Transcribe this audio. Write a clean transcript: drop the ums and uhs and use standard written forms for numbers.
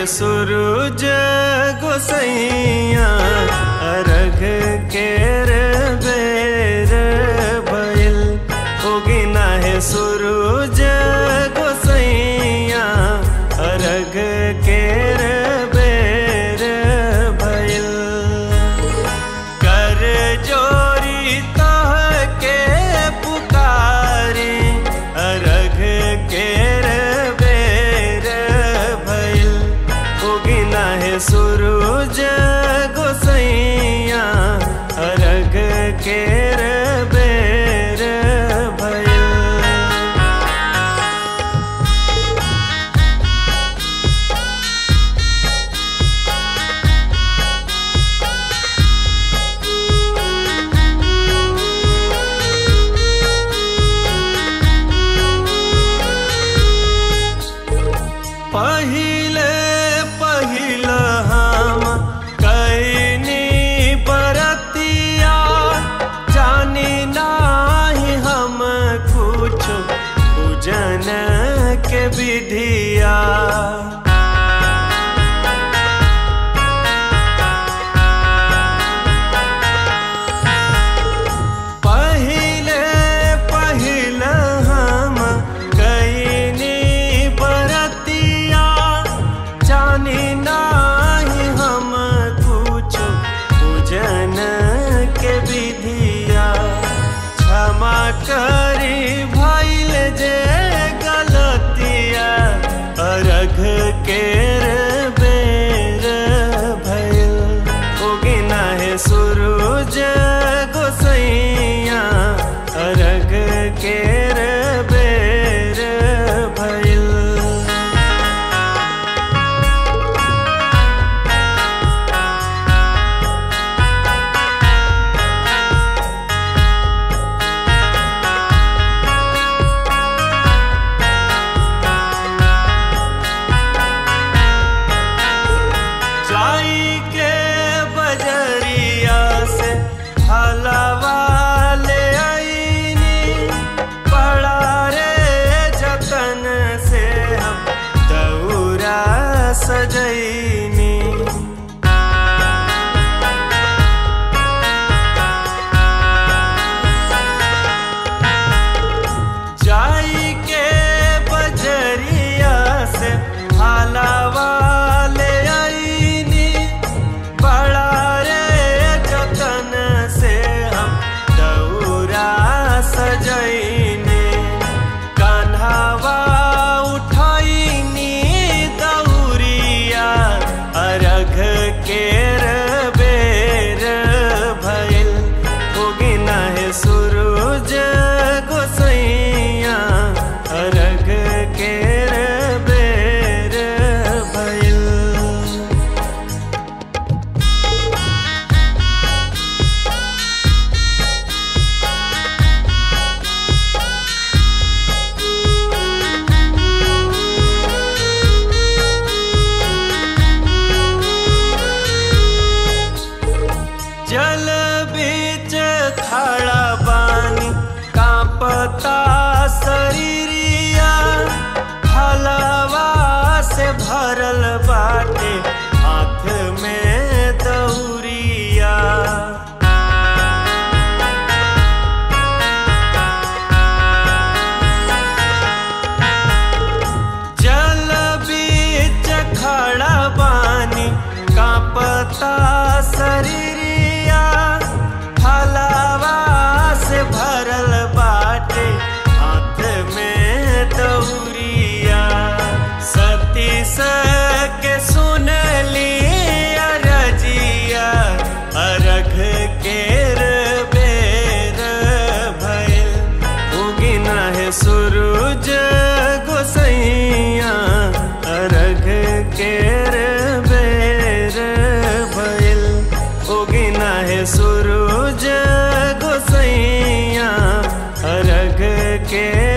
सूरज गोसैया अर्घ केर बेर भइल। उगिना है सूरज गोसैया अर्घ केर बेर भइल। कर जोरी तह के पुकारी अर्घ केर बेर भइल। उगिना है सूरज गोसैया अर्घ केर बेर भइल। पहिले पहिल हम कैनी बरतिया जानी नाही हम कुछ पूजन के विधिया। पहिले पहिल हम कैनी बरतिया जानी नाही हम कुछ पूजन के विधिया। क्षमा करी भइल जे गलतिया अर्घ केर बेर भइल। उगिना है सूरज गोसैया अर्घ केर बेर भइल। जाई के बजरिया से हलवा ले आईनी बड़ा रे जतन से हम दौरा सजैनी। जाई के बजरिया से हलवा ले आईनी बड़ा रे जतन से हम दौरा सजैनी। कान्हावा उठैनी दौरिया अर्घ केर बेर भइल। उगिना है सूरज गोसैया अर्घ केर बेर भइल। जल बीच खड़ा बानी कांपता शरीरिया हलवा से भरल बाटे हाथ में दौरिया। जल बीच खड़ा बानी कांपता शरीरिया हलवा से भरल बाटे हाथ में दौरिया। सती के सुन लिया रजिया अर्घ केर बेर भइल। उगिना है सूरज गोसैया अर्घ केर बेर भइल। उगिना है सूरज गोसैया अर्घ केर